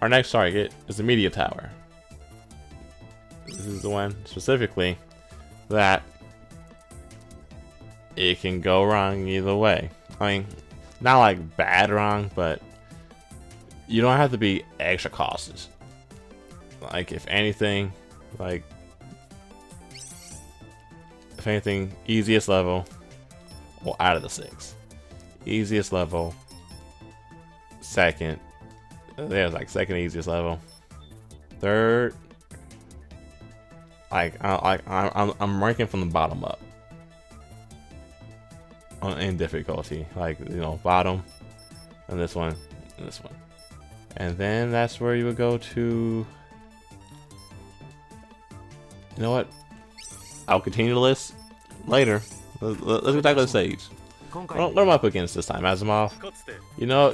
our next target is the media tower. This is the one specifically that it can go wrong either way. I mean, not like bad wrong, but you don't have to be extra cautious. Like if anything, easiest level, well, out of the 6, easiest level, second, there's like second easiest level, third, I'm ranking from the bottom up in difficulty, like, you know, bottom, and this one, and then that's where you would go to. You know what? I'll continue the list later. Let's go tackle the stage. What am I up against this time, Asimov? You know,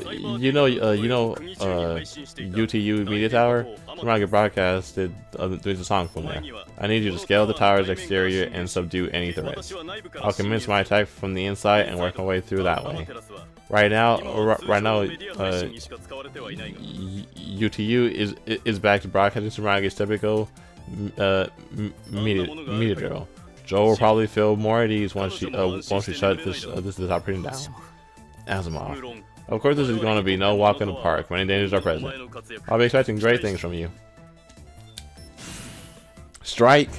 UTU Media Tower? Somebody broadcasted doing a song from there. I need you to scale the tower's exterior and subdue any threats. I'll commence my attack from the inside and work my way through that way. Right now, UTU is back to broadcasting Suraga's typical media drill. Joe will probably feel more at ease once she shut this operating down. Asimov. Of course, this is going to be no walk in the park when any dangers are present. I'll be expecting great things from you. Strike.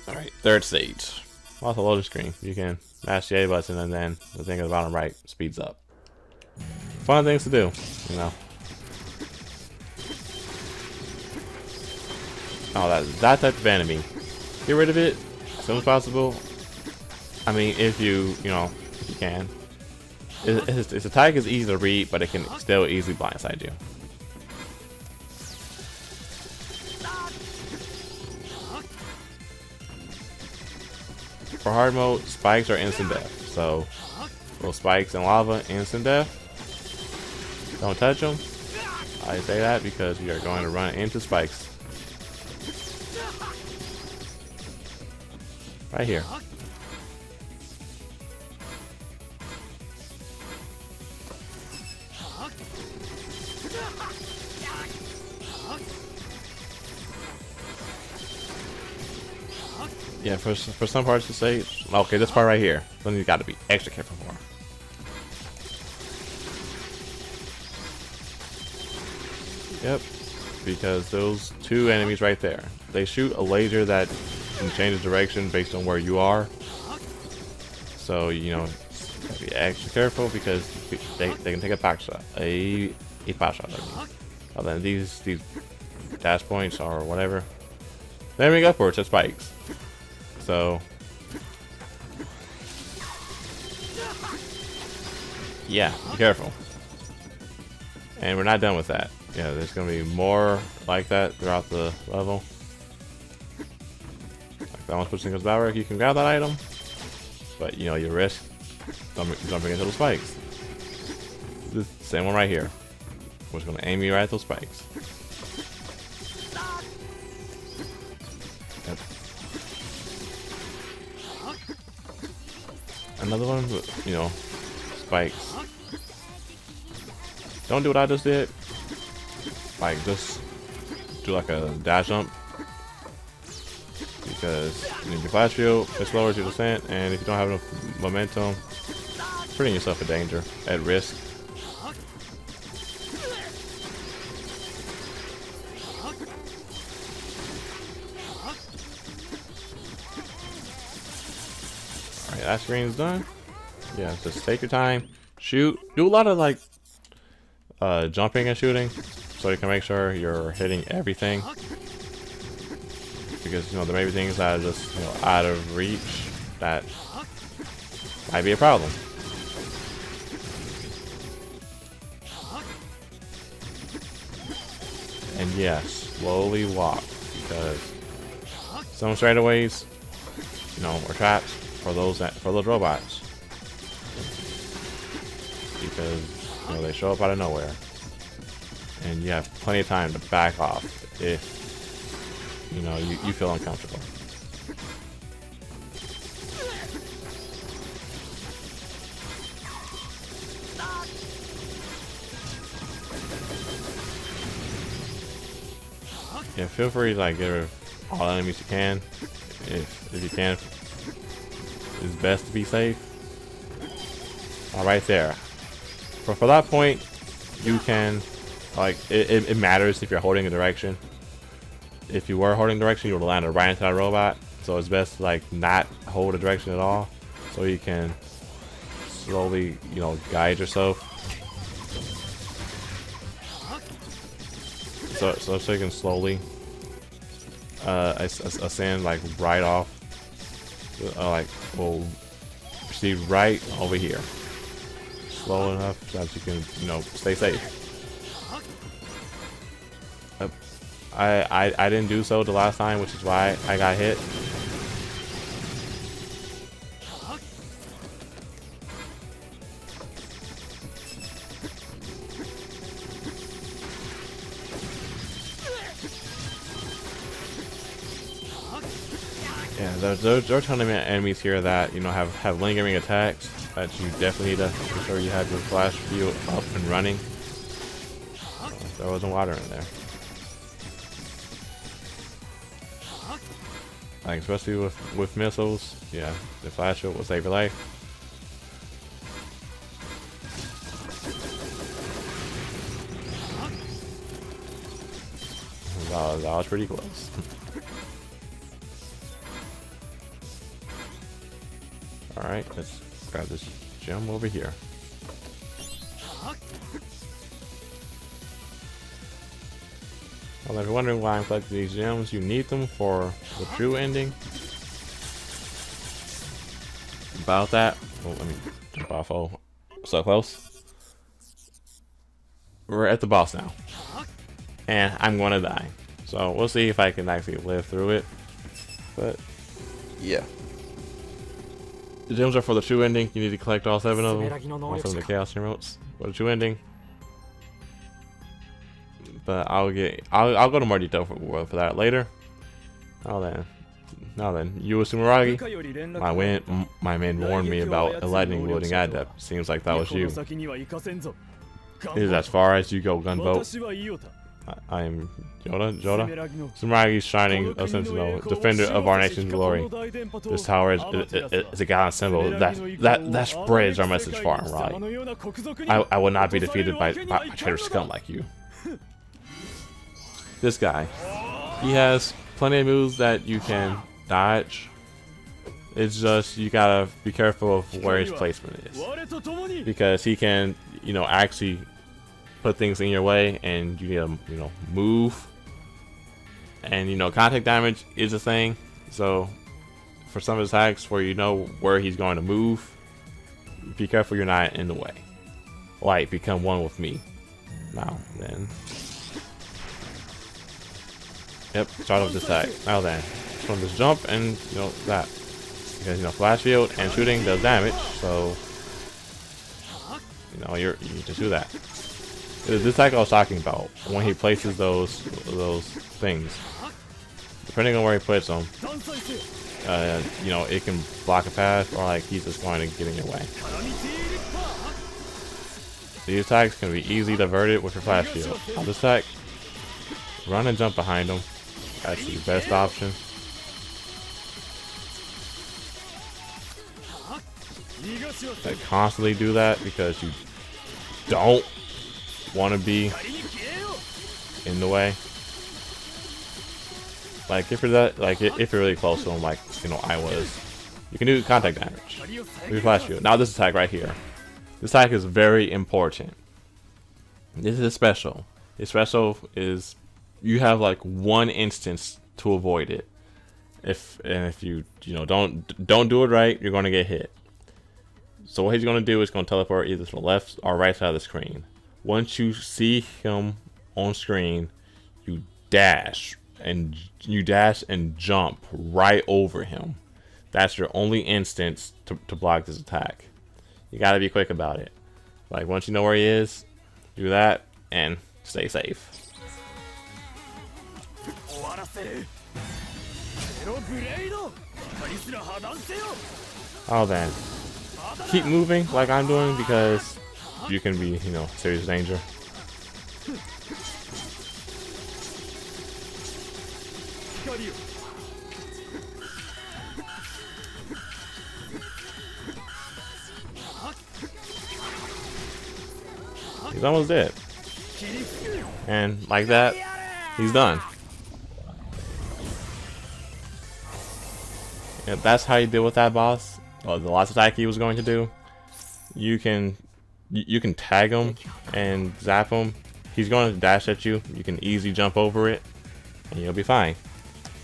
Alright, third stage. Also, load the screen. You can mash the A button and then the thing at the bottom right speeds up. Fun things to do, you know. Oh, that type of enemy. Get rid of it as soon as possible. I mean, if you can. Its attack is easy to read, but it can still easily blindside you. For hard mode, spikes are instant death. So, those spikes and lava, instant death. Don't touch them. I say that because you are going to run into spikes. Right here. Yeah, for some parts of the stage. Okay, this part right here. Then you got to be extra careful for. Yep, because those two enemies right there, they shoot a laser that can change the direction based on where you are. So, you know, gotta be extra careful because they can take a back shot, a pot shot. Oh, then these dash points or whatever, they're aiming upwards at spikes. So, yeah, be careful. And we're not done with that. Yeah, there's gonna be more like that throughout the level. Like that one pushing goes back, you can grab that item, but you know you risk jumping into those spikes. This same one right here, which is gonna aim you right at those spikes. Yep. Another one, you know, spikes. Don't do what I just did. Like, just do like a dash jump. Because you need the flash shield, it lowers your descent, and if you don't have enough momentum, putting yourself in danger, at risk. Alright, that screen's done. Yeah, just take your time, shoot, do a lot of like jumping and shooting, so you can make sure you're hitting everything. Because you know there may be things that are just out of reach that might be a problem. And yes, slowly walk, because some straightaways, are traps for those robots, because they show up out of nowhere, and you have plenty of time to back off if you feel uncomfortable. yeah, feel free to like get rid of all enemies you can. If you can, it's best to be safe. All right there. For that point, you can like it matters if you're holding a direction. If you were holding direction, you would land right into that robot. So it's best to like not hold a direction at all, so you can slowly, you know, guide yourself. So you can slowly ascend like right off. Like we'll proceed right over here, slow enough so that you can, you know, stay safe. I didn't do so the last time, which is why I got hit. Yeah, there are a ton of enemies here that, you know, have lingering attacks that you definitely need to make sure you have your flash field up and running. There wasn't water in there. Like, especially with missiles, yeah, the flash shield will save your life. That was pretty close. Alright, let's grab this gem over here. Well, if you're wondering why I'm collecting these gems, you need them for the true ending. About that, well, let me jump off. Oh, so close. We're at the boss now, and I'm gonna die. So we'll see if I can actually live through it. But yeah, the gems are for the true ending. You need to collect all 7 of them. Also the chaos emeralds for the true ending. But I'll go to more detail for that later. Now then, you Sumeragi, my man warned me about a lightning wielding adept. Seems like that was you. This is as far as you go, Gunvolt. I am Joda. Sumeragi's shining sentinel, defender of our nation's glory. This tower is a gallant symbol that spreads our message far and wide. I will not be defeated by traitor scum like you. This guy, he has plenty of moves that you can dodge. It's just you gotta be careful of where his placement is, because he can, you know, actually put things in your way, and you need to, you know, move. And, you know, contact damage is a thing. So for some of his attacks where you know where he's going to move, be careful you're not in the way. Like, become one with me. Now then. Yep, start off this attack. Now then, from this jump and, you know, that. Because, you know, flash field and shooting does damage, so, you know, you just do that. This attack I was talking about, when he places those things, depending on where he puts them, you know, it can block a path, or like he's just going to get in your way. These attacks can be easily diverted with your flash shield. On this attack, run and jump behind him. That's the best option. Like, constantly do that because you don't want to be in the way. Like, if you're that, like, if you're really close to him, like, you know, I was, you can do contact damage with your flash shield. Now this attack right here, this attack is very important. This is special. It's special is you have like one instance to avoid it. If you know don't do it right, you're gonna get hit. So what he's gonna do is gonna teleport either to the left or right side of the screen. Once you see him on screen, you dash and jump right over him. That's your only instance to block this attack. You gotta be quick about it. Like, once you know where he is, do that and stay safe. Oh then, keep moving like I'm doing, because you can be, you know, serious danger. He's almost dead. And like that, he's done. If that's how you deal with that boss, or the last attack he was going to do, you can tag him and zap him. He's going to dash at you. You can easily jump over it, and you'll be fine.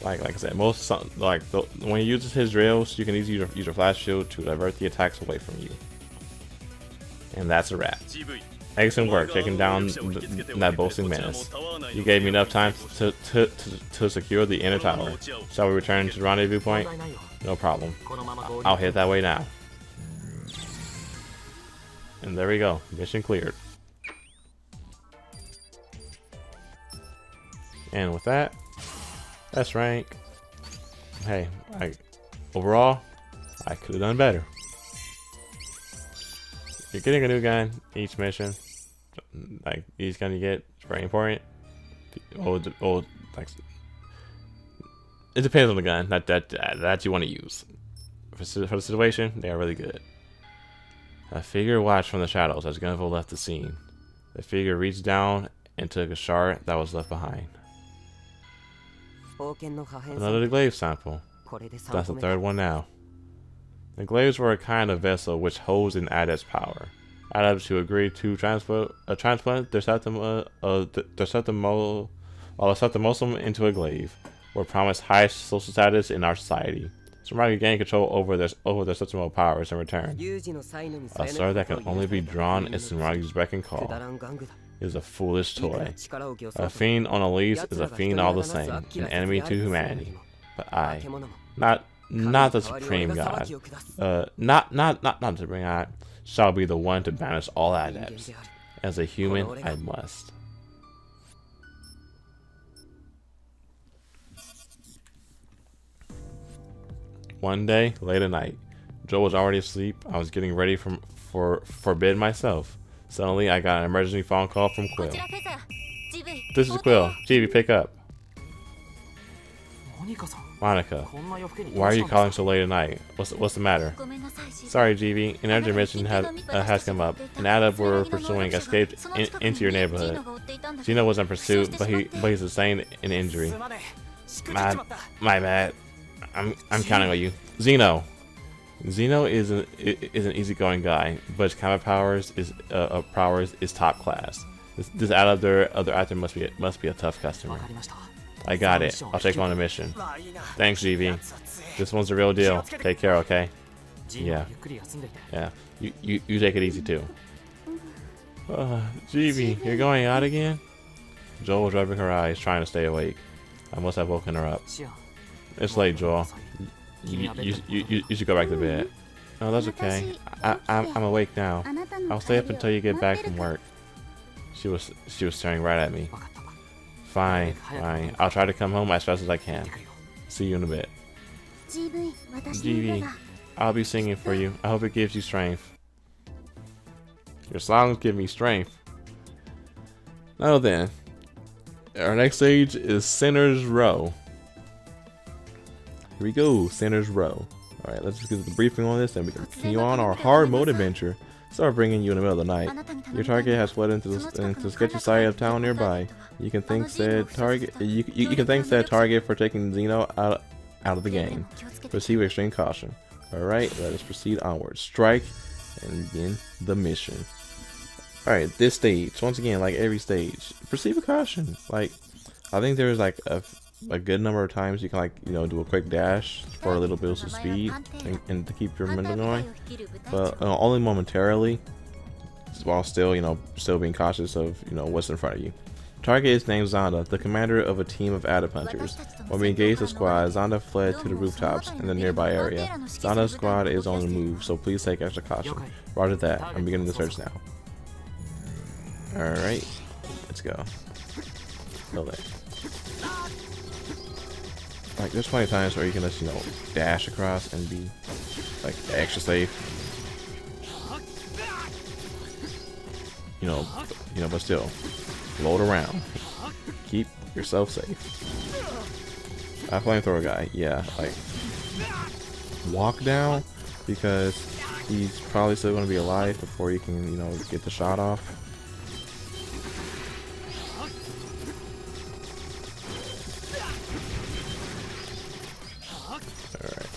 Like I said, when he uses his drills, you can easily use your flash shield to divert the attacks away from you. And that's a wrap. Excellent work taking down that boasting menace. You gave me enough time to secure the inner tower. Shall we return to the rendezvous point? No problem. I'll head that way now. And there we go. Mission cleared. And with that, that's rank. Hey, overall, I could have done better. You're getting a new gun each mission. Like each gun you get, it's very important. Like, it depends on the gun that you want to use. For the situation, they are really good. A figure watched from the shadows as Gunvolt left the scene. The figure reached down and took a shard that was left behind. Another glaive sample. That's the third one now. The glaives were a kind of vessel which holds an adept's power. Adepts who agree to transplant their septimosum into a glaive were promised high social status in our society. Somebody gain control over their septimal powers in return. A sword that can only be drawn at Somebody's beck and call is a foolish toy. A fiend on a leash is a fiend all the same, an enemy to humanity. But I, not the supreme god, not the supreme god, shall be the one to banish all adepts. As a human, I must. One day, late at night, Joe was already asleep. I was getting ready for bed myself. Suddenly, I got an emergency phone call from Quill. This is Quill. Chibi, pick up. Monica, why are you calling so late at night? What's the matter? Sorry, GB. An urgent mission has come up. An adept we're pursuing escaped into your neighborhood. Gino was in pursuit, but he's sustained an injury. My bad. I'm counting on you. Zeno is an easygoing guy, but his combat powers is top class. This other actor must be a tough customer. I got it. I'll take on the mission. Thanks, GV. This one's the real deal. Take care, okay? Yeah. You take it easy too. GV, you're going out again? Joel was rubbing her eyes, trying to stay awake. I must have woken her up. It's late, Joel. You should go back to bed. No, that's okay. I'm awake now. I'll stay up until you get back from work. She was staring right at me. Fine. I'll try to come home as fast as I can. See you in a bit. GV, I'll be singing for you. I hope it gives you strength. Your songs give me strength. Now then, our next stage is Sinner's Row. Here we go, Sinner's Row. Alright, let's just get the briefing on this and we can continue on our hard mode adventure. Start bringing you in the middle of the night. Your target has fled into the sketchy side of town nearby. You can thank said target. You can thank said target for taking Zeno out of the game. Proceed with extreme caution. All right, let us proceed onward. Strike and begin the mission. All right, this stage. Once again, like every stage, proceed with caution. Like, I think there's like a good number of times you can do a quick dash for a little boost of speed and to keep your momentum going, but only momentarily, while still being cautious of what's in front of you. Target is named Zonda, the commander of a team of adept hunters. When we engaged the squad, Zonda fled to the rooftops in the nearby area. Zonda's squad is on the move, so please take extra caution. Roger that. I'm beginning the search now. Alright, let's go. Go there. Like, there's plenty of times where you can just, dash across and be, like, extra safe. But still, float around. Keep yourself safe. That flamethrower guy, yeah, like walk down because he's probably still going to be alive before you can, you know, get the shot off. Alright.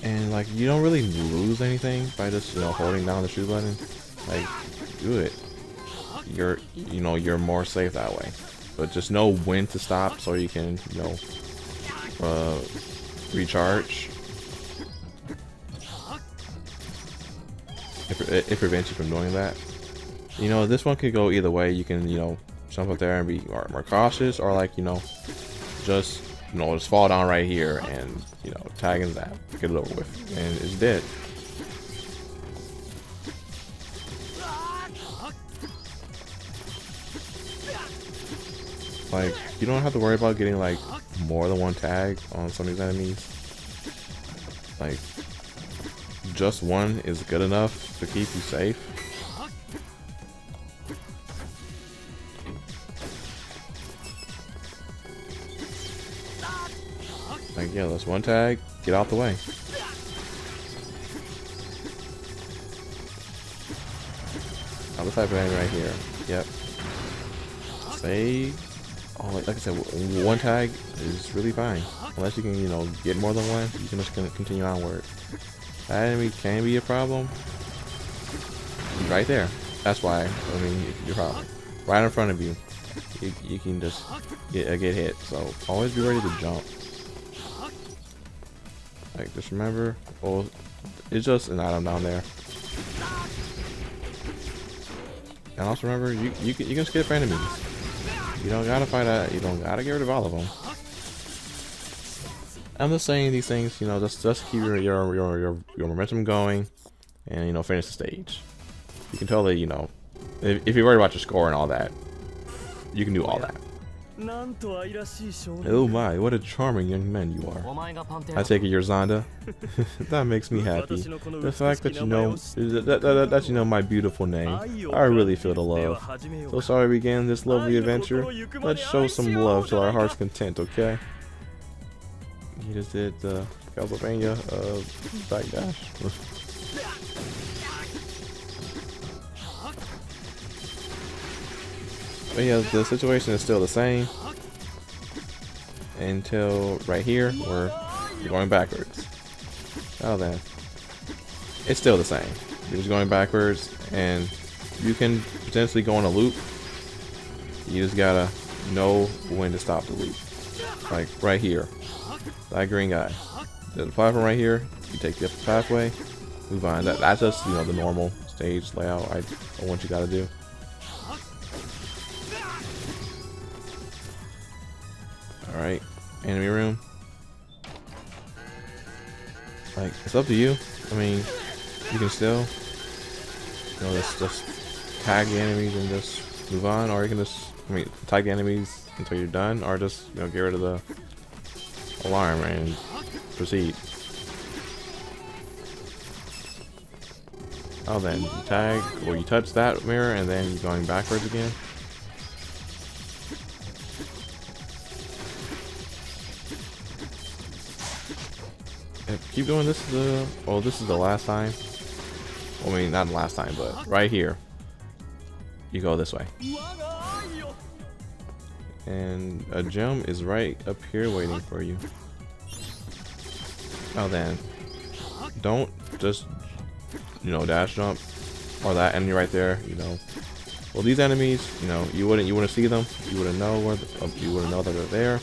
And like you don't really lose anything by just, you know, holding down the shoot button. Like do it. You're more safe that way. But just know when to stop so you can, you know, recharge. It prevents you from doing that. You know, this one could go either way. You can, you know, jump up there and be more cautious, or like, you know, just, you know, just fall down right here and, you know, tag and zap, get it over with, and it's dead. Like, you don't have to worry about getting like more than one tag on some of these enemies. Like, just one is good enough to keep you safe. Like, yeah, that's one tag, get out the way. Now this type of enemy right here. Yep. Save. Oh, like I said, one tag is really fine. Unless you can, you know, get more than one, you can just continue onward. That enemy can be a problem. Right there. That's why, I mean, your problem. Right in front of you. You can just get hit. So always be ready to jump. Like, just remember, well, it's just an item down there. And also remember, you can skip enemies. You don't gotta fight that. You don't gotta get rid of all of them. I'm just saying these things, you know, just keep your momentum going, and, you know, finish the stage. You can totally, you know, if you're worried about your score and all that, you can do all that. Oh my, what a charming young man you are. I take it you're Zonda. That makes me happy. The fact that you know that you know my beautiful name, I really feel the love. So sorry we began this lovely adventure. Let's show some love to our heart's content, okay? He just did the Castlevania backdash. But yeah, the situation is still the same until right here where you're going backwards. Oh, then it's still the same. You're just going backwards, and you can potentially go on a loop. You just gotta know when to stop the loop. Like right here, that green guy. There's a platform right here. You take the upper pathway, move on. That's just, you know, the normal stage layout. I want you gotta do. Alright, enemy room. Like, it's up to you. I mean, you can still, you know, just tag the enemies and just move on, or you can just, I mean, tag the enemies until you're done, or just, you know, get rid of the alarm and proceed. Oh, then you tag, or you touch that mirror, and then you're going backwards again. Keep doing this. This is the last time. Well, I mean, not the last time, but right here. You go this way. And a gem is right up here waiting for you. Oh, then. Don't just, you know, dash jump. Or that enemy right there, you know. Well, these enemies, you know, you wouldn't see them. You wouldn't know you wouldn't know that they're there.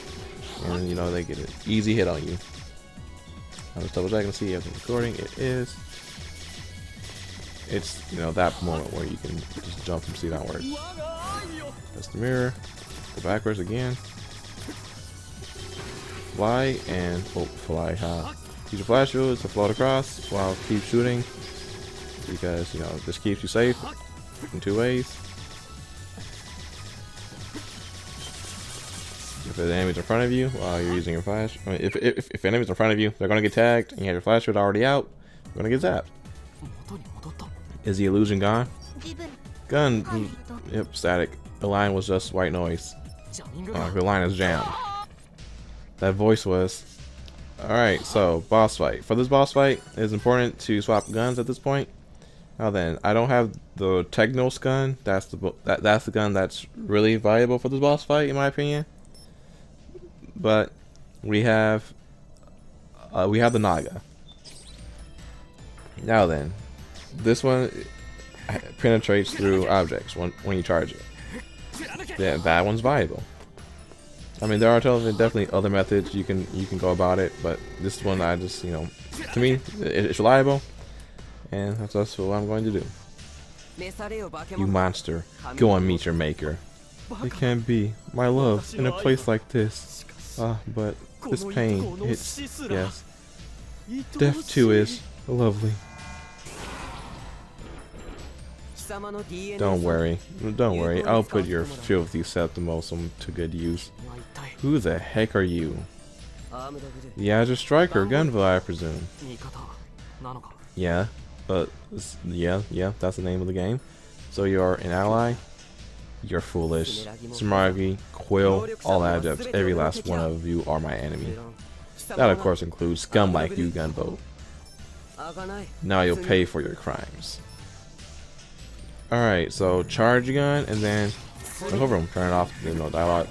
And, you know, they get an easy hit on you. I'm just double checking to see if it's recording. It is. It's, you know, that moment where you can just jump and see downward. That's the mirror. Go backwards again. Fly and fly. Use your flash shields to float across while keep shooting, because, you know, this keeps you safe in two ways. If the enemy's in front of you while you're using your flash, I mean, if enemies in front of you, they're gonna get tagged, and you have your flash shield already out, you're gonna get zapped. Is the illusion gone? Gun, yep, static. The line was just white noise. The line is jammed. That voice was. Alright, so boss fight. For this boss fight, it's important to swap guns at this point. Now then, I don't have the Technos gun. That's the gun that's really valuable for this boss fight, in my opinion. But we have the Naga. Now then, this one penetrates through objects when you charge it. Yeah, that one's valuable. I mean, there are definitely other methods you can go about it, but this one I just, you know, to me it's reliable, and that's what I'm going to do. You monster, go and meet your maker. It can't be, my love, in a place like this. But this pain, it's, yes. Death too is lovely. Don't worry, I'll put your filthy septimosum to good use. Who the heck are you? The Azure Striker, Gunvolt, I presume. Yeah, yeah, that's the name of the game. So you're an ally? You're foolish. Smargy, Quill, all adepts, every last one of you are my enemy. That of course includes scum like you, Gunvolt. Now you'll pay for your crimes. Alright, so charge your gun and then jump over him, turn it off, you know, dialogue.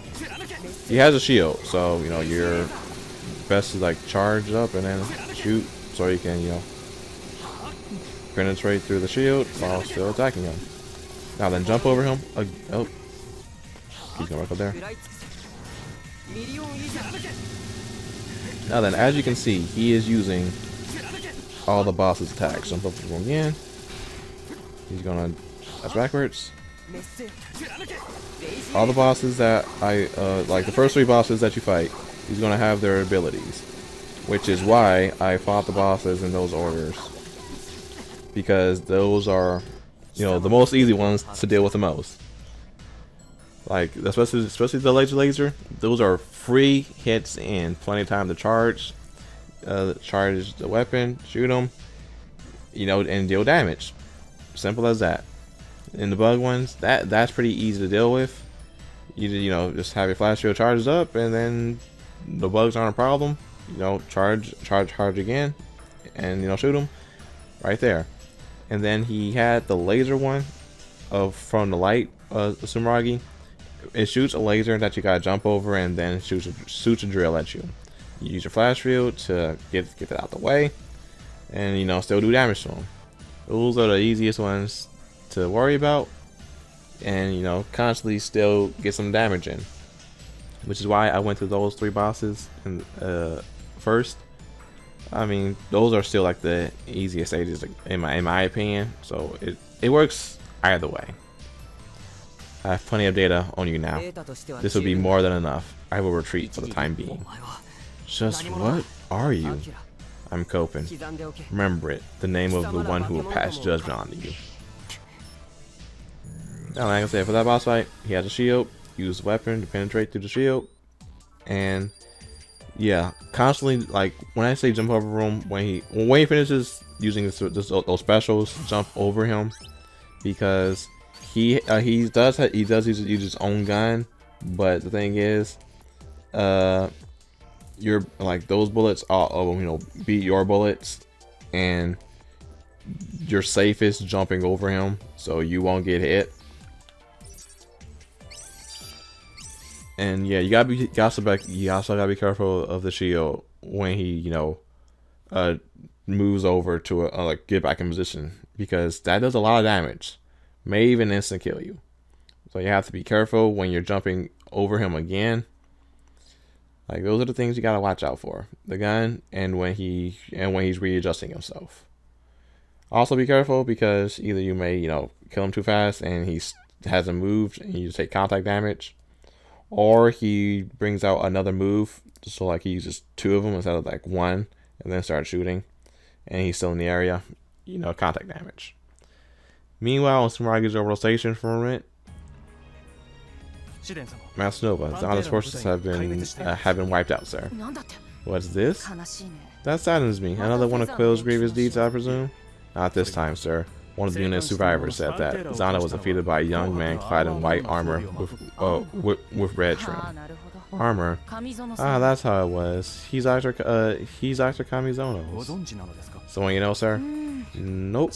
He has a shield, so you know you're best to like charge up and then shoot so you can, you know, penetrate through the shield while still attacking him. Now then jump over him. Oh, he's gonna work up there. Now then, as you can see, he is using all the boss's attacks. Jump over him again. He's gonna. That's backwards. All the bosses that like the first 3 bosses that you fight, he's gonna have their abilities, which is why I fought the bosses in those orders, because those are, you know, the most easy ones to deal with the most. Like especially the laser, those are free hits and plenty of time to charge the weapon, shoot them, you know, and deal damage. Simple as that. And the bug ones, that's pretty easy to deal with. You know, just have your flash shield charged up, and then the bugs aren't a problem. You know, charge again, and you know, shoot them right there. And then he had the laser one from the light Sumeragi. It shoots a laser that you gotta jump over, and then shoots a drill at you. You use your flash shield to get it out the way, and you know, still do damage to them. Those are the easiest ones to worry about, and you know, constantly still get some damage in, which is why I went to those 3 bosses and first. I mean, those are still like the easiest stages in my opinion, so it works either way. I have plenty of data on you now. This will be more than enough. I will retreat for the time being. Just what are you? I'm Copen. Remember it, the name of the one who will pass judgment on you. Now, like I said, for that boss fight, he has a shield. Use the weapon to penetrate through the shield, and yeah, constantly, like when I say jump over him, when he finishes using those specials, jump over him, because he does use his own gun, but the thing is, you're like those bullets are, you know, beat your bullets, and you're safest jumping over him, so you won't get hit. And yeah, you also gotta be careful of the shield when he, you know, moves over to like get back in position, because that does a lot of damage, may even instant kill you. So you have to be careful when you're jumping over him again. Like those are the things you gotta watch out for: the gun, and when he's readjusting himself. Also be careful, because either you may, you know, kill him too fast and he hasn't moved and you take contact damage, or he brings out another move, so like he uses 2 of them instead of like 1, and then starts shooting, and he's still in the area, you know, contact damage. Meanwhile, on Sumeragi's orbital station for a minute, Master Nova, Zana's forces have been wiped out, sir. What's this? That saddens me. Another one of Quill's grievous deeds, I presume? Not this time, sir. One of the unit's survivors said that Zana was defeated by a young man clad in white armor with red trim. Armor? Ah, that's how it was. He's Dr. Kamizono. Someone you know, sir? Nope.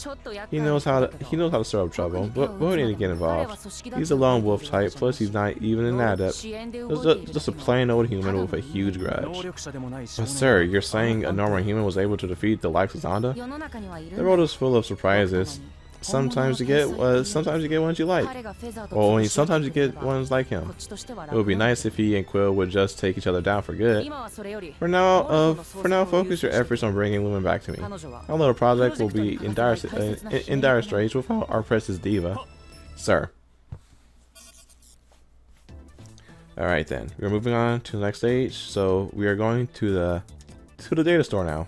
He knows how to stir up trouble, but we need to get involved. He's a lone wolf type, plus he's not even an adept. Just a plain old human with a huge grudge. But sir, you're saying a normal human was able to defeat the likes of Zonda? The world is full of surprises. Sometimes you get ones you like. Well, sometimes you get ones like him. It would be nice if he and Quill would just take each other down for good. For now, focus your efforts on bringing Lumen back to me. Our little project will be in dire straits without our precious diva, sir. All right then, we're moving on to the next stage. So we are going to the data store now.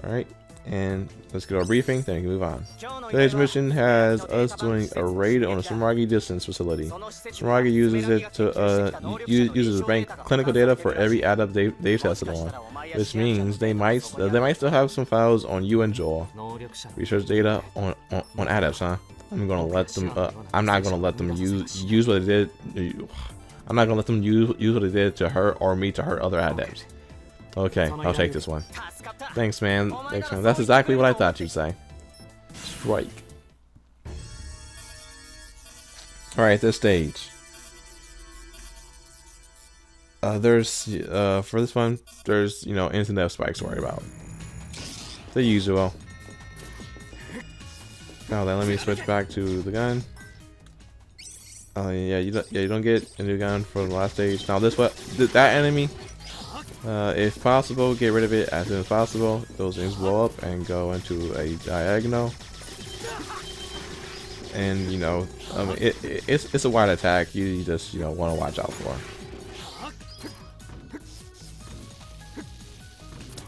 All right. And let's get our briefing, then we can move on. Today's mission has us doing a raid on a Samaragi distance facility. Samaragi uses it to uses to bring clinical data for every adept they've tested on, which means they might still have some files on you and Joel. Research data on adepts, huh? I'm gonna let them. I'm not gonna let them use what they did. I'm not gonna let them use what they did to her or me to hurt other adepts. Okay, I'll take this one. Thanks, man. Thanks, man. That's exactly what I thought you'd say. Strike. Alright, this stage. There's, for this one, there's, instant death spikes to worry about. The usual. Now then, let me switch back to the gun. Yeah, you don't get a new gun for the last stage. Now that enemy, if possible, get rid of it as soon as possible. Those things blow up and go into a diagonal. And it's a wide attack. You just want to watch out for.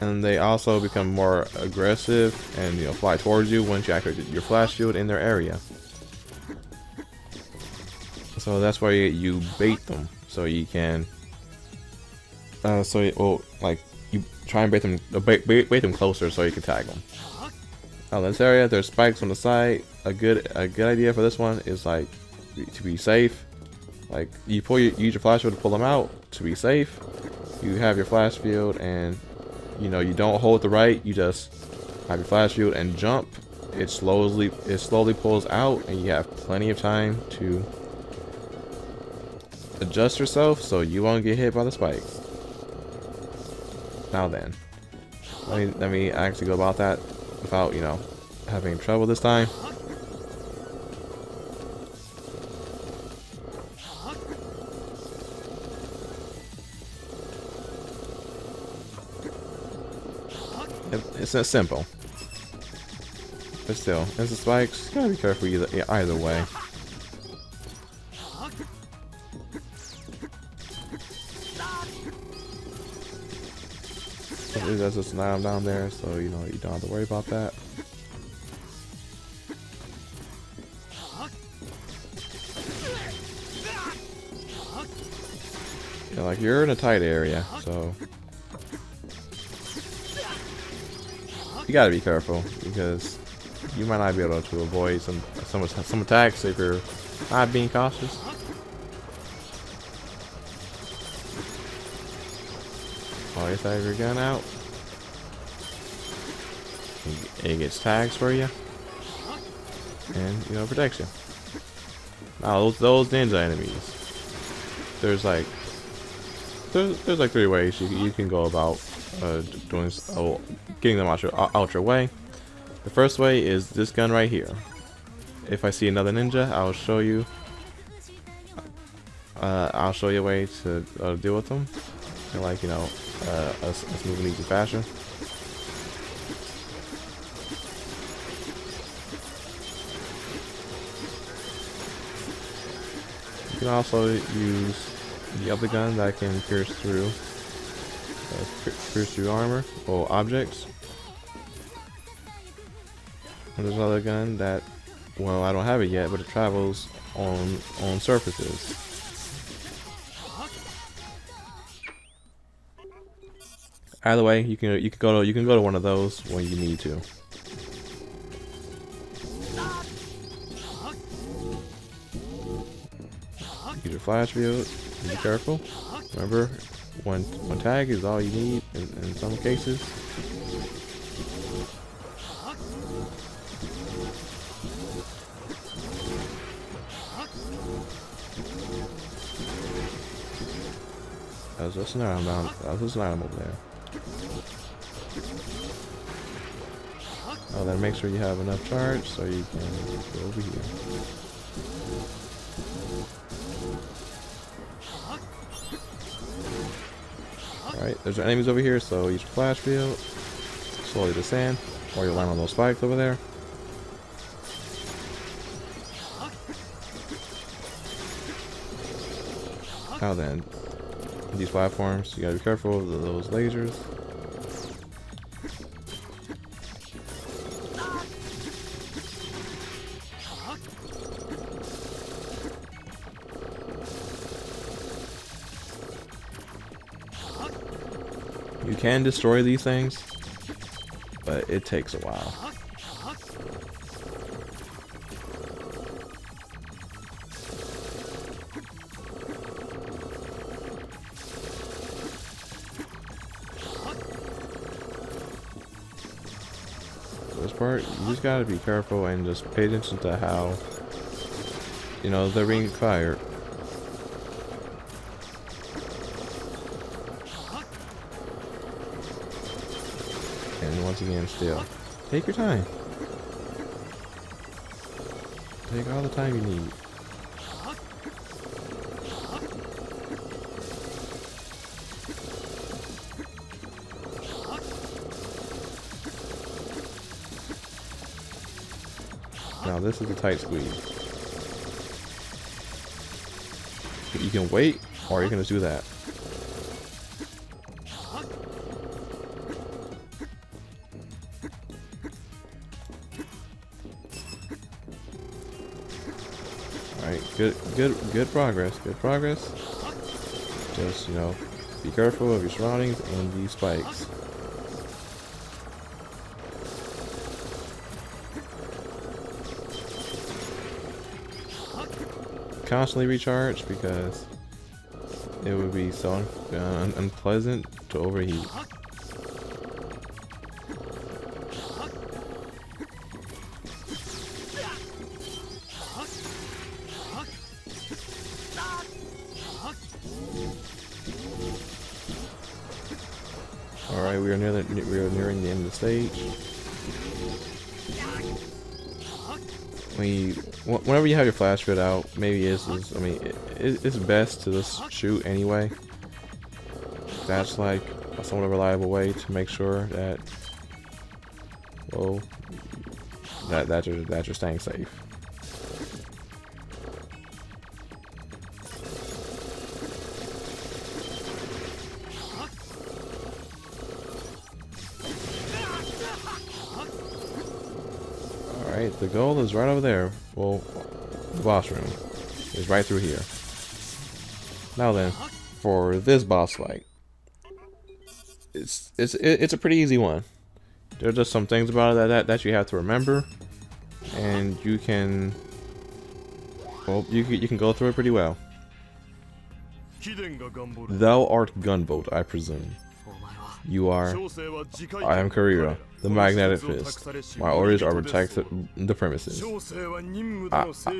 And they also become more aggressive and fly towards you once you activate your flash shield in their area. So that's why you bait them, so you can. You try and bait them closer so you can tag them. Now in this area, there's spikes on the side. A good idea for this one is to be safe. Like you use your flash field to pull them out to be safe. You have your flash field and you don't hold the right. You just have your flash field and jump. It slowly pulls out, and you have plenty of time to adjust yourself so you won't get hit by the spikes. Now then, let me actually go about that without having trouble this time. It's that simple, but still, as the spikes, you gotta be careful either way. There's a Snive down there, so you don't have to worry about that. Yeah, you're in a tight area, so you gotta be careful because you might not be able to avoid some attacks if you're not being cautious. Always have your gun out. It gets tags for you, and protects you. Now those ninja enemies. There's there's 3 ways you can go about getting them out your way. The first way is this gun right here. If I see another ninja, I'll show you. I'll show you a way to deal with them, in a smooth and easy fashion. You can also use the other gun that can pierce through armor or objects. And there's another gun that, well, I don't have it yet, but it travels on surfaces. Either way, you can go to one of those when you need to. flash field. Be careful. Remember, one tag is all you need in some cases. That was a Snive over there. Oh, then make sure you have enough charge so you can go over here. Alright, there's enemies over here, so use your flash field. Slowly descend, or you'll land on those spikes over there. Now then, these platforms, you gotta be careful of those lasers. You can destroy these things, but it takes a while. This part, you just gotta be careful and just pay attention to how, you know, they're being fired. And once again, still, take your time. Take all the time you need. Now this is a tight squeeze. You can wait, or you can just do that. Alright, good progress. Good progress. Just, you know, be careful of your surroundings and these spikes. Constantly recharge because it would be so unpleasant to overheat. Alright, we are nearing the end of the stage. Whenever you have your flash fit out, maybe it's best to just shoot anyway. That's like a somewhat reliable way to make sure that, well, that you're staying safe. Alright, the goal is right over there. Well, the boss room is right through here. Now then, for this boss fight, it's a pretty easy one. There's just some things about it that you have to remember, and you can, well, you can go through it pretty well. Thou art Gunvolt, I presume. You are. I am Karira, the magnetic fist. My orders are protect the premises.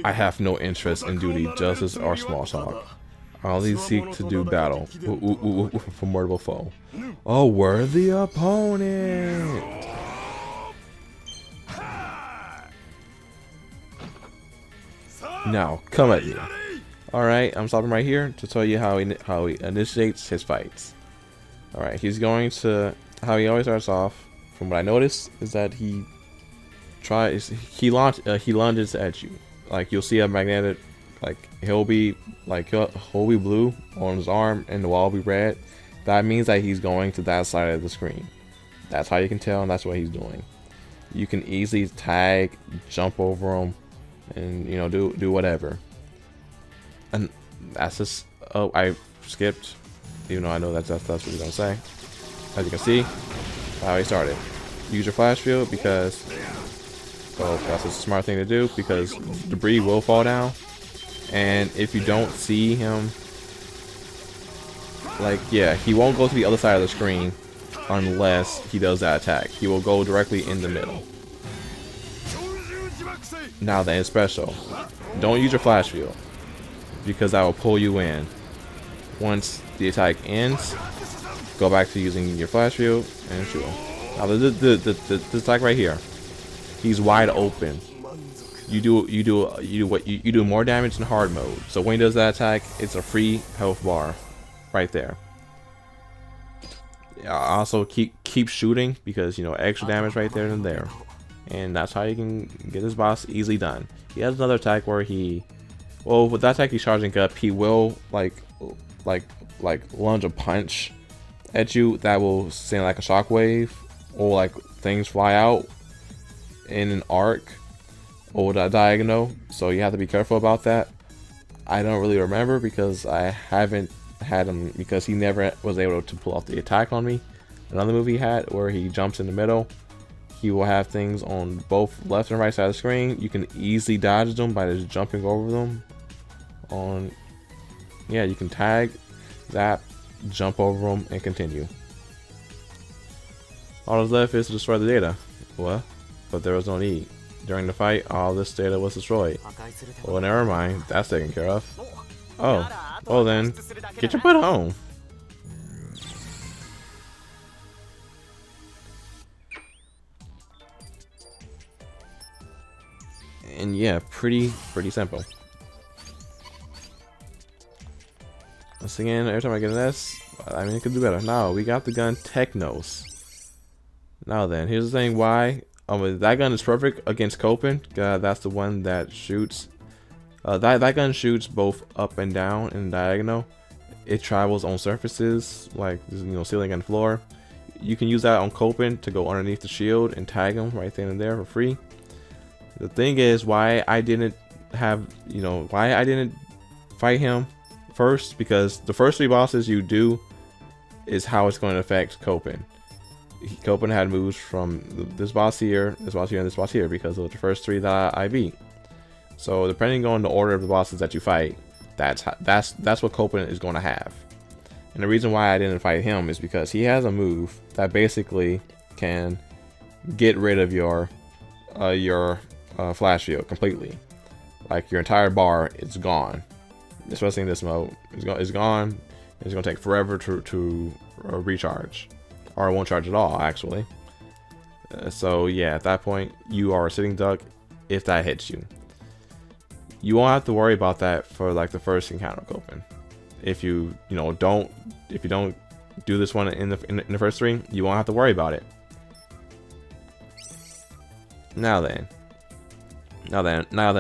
I have no interest in duty, justice, or small talk. I only seek to do battle with a formidable foe. A worthy opponent! Now, come at me. Alright, I'm stopping right here to tell you how he initiates his fights. Alright, he's going to, how he always starts off, from what I noticed, is that he lunges at you. Like, you'll see a magnetic, like, he'll be blue on his arm and the wall will be red. That means that he's going to that side of the screen. That's how you can tell, and that's what he's doing. You can easily tag, jump over him, and, you know, do whatever. And that's just, oh, I skipped. Even though I know that's what you're gonna say. As you can see, how he started. Use your flash field because, well, that's a smart thing to do because debris will fall down, And if you don't see him, like, yeah, he won't go to the other side of the screen unless he does that attack. He will go directly in the middle. Now then, it's special. Don't use your flash field, because that will pull you in. Once the attack ends, go back to using your flash field and shoot him. Now the attack right here, he's wide open. You do more damage in hard mode. So when he does that attack, it's a free health bar right there. Also keep shooting, because you know, extra damage right there and there. And that's how you can get this boss easily done. He has another attack where well, with that attack he's charging up, he will like lunge a punch at you that will send like a shockwave, or like things fly out in an arc or a diagonal. So you have to be careful about that. I don't really remember because I haven't had him, because he never was able to pull off the attack on me. Another movie he had where he jumps in the middle. He will have things on both left and right side of the screen. You can easily dodge them by just jumping over them. Yeah, you can tag, zap, jump over them, and continue. All that's left is to destroy the data. What? But there was no need. During the fight, all this data was destroyed. Well, never mind. That's taken care of. Oh. Well then, get your butt home. And yeah, pretty simple. Once again, every time I get an S, I mean, it could do better. Now we got the gun Technos. Now then, here's the thing: why? That gun is perfect against Copen. That's the one that shoots. That gun shoots both up and down and diagonal. It travels on surfaces like, you know, ceiling and floor. You can use that on Copen to go underneath the shield and tag him right then and there for free. The thing is, why I didn't fight him first, because the first 3 bosses you do is how it's going to affect Copen. Copen had moves from this boss here, this boss here, and this boss here because of the first 3 that I beat. So depending on the order of the bosses that you fight, that's what Copen is going to have. And the reason why I didn't fight him is because he has a move that basically can get rid of your flash field completely. Like your entire bar is gone, especially in this mode. It's gone. It's gonna take forever to recharge, or it won't charge at all actually. So yeah, at that point you are a sitting duck if that hits you. You won't have to worry about that for like the first encounter Copen. If you don't do this one in the first 3, you won't have to worry about it. Now then,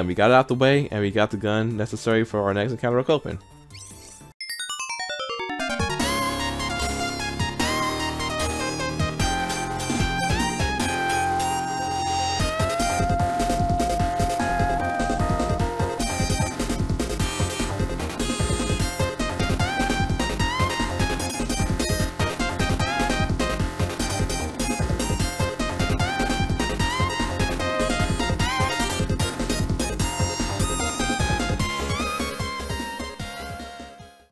we got it out the way, and we got the gun necessary for our next encounter of Copen.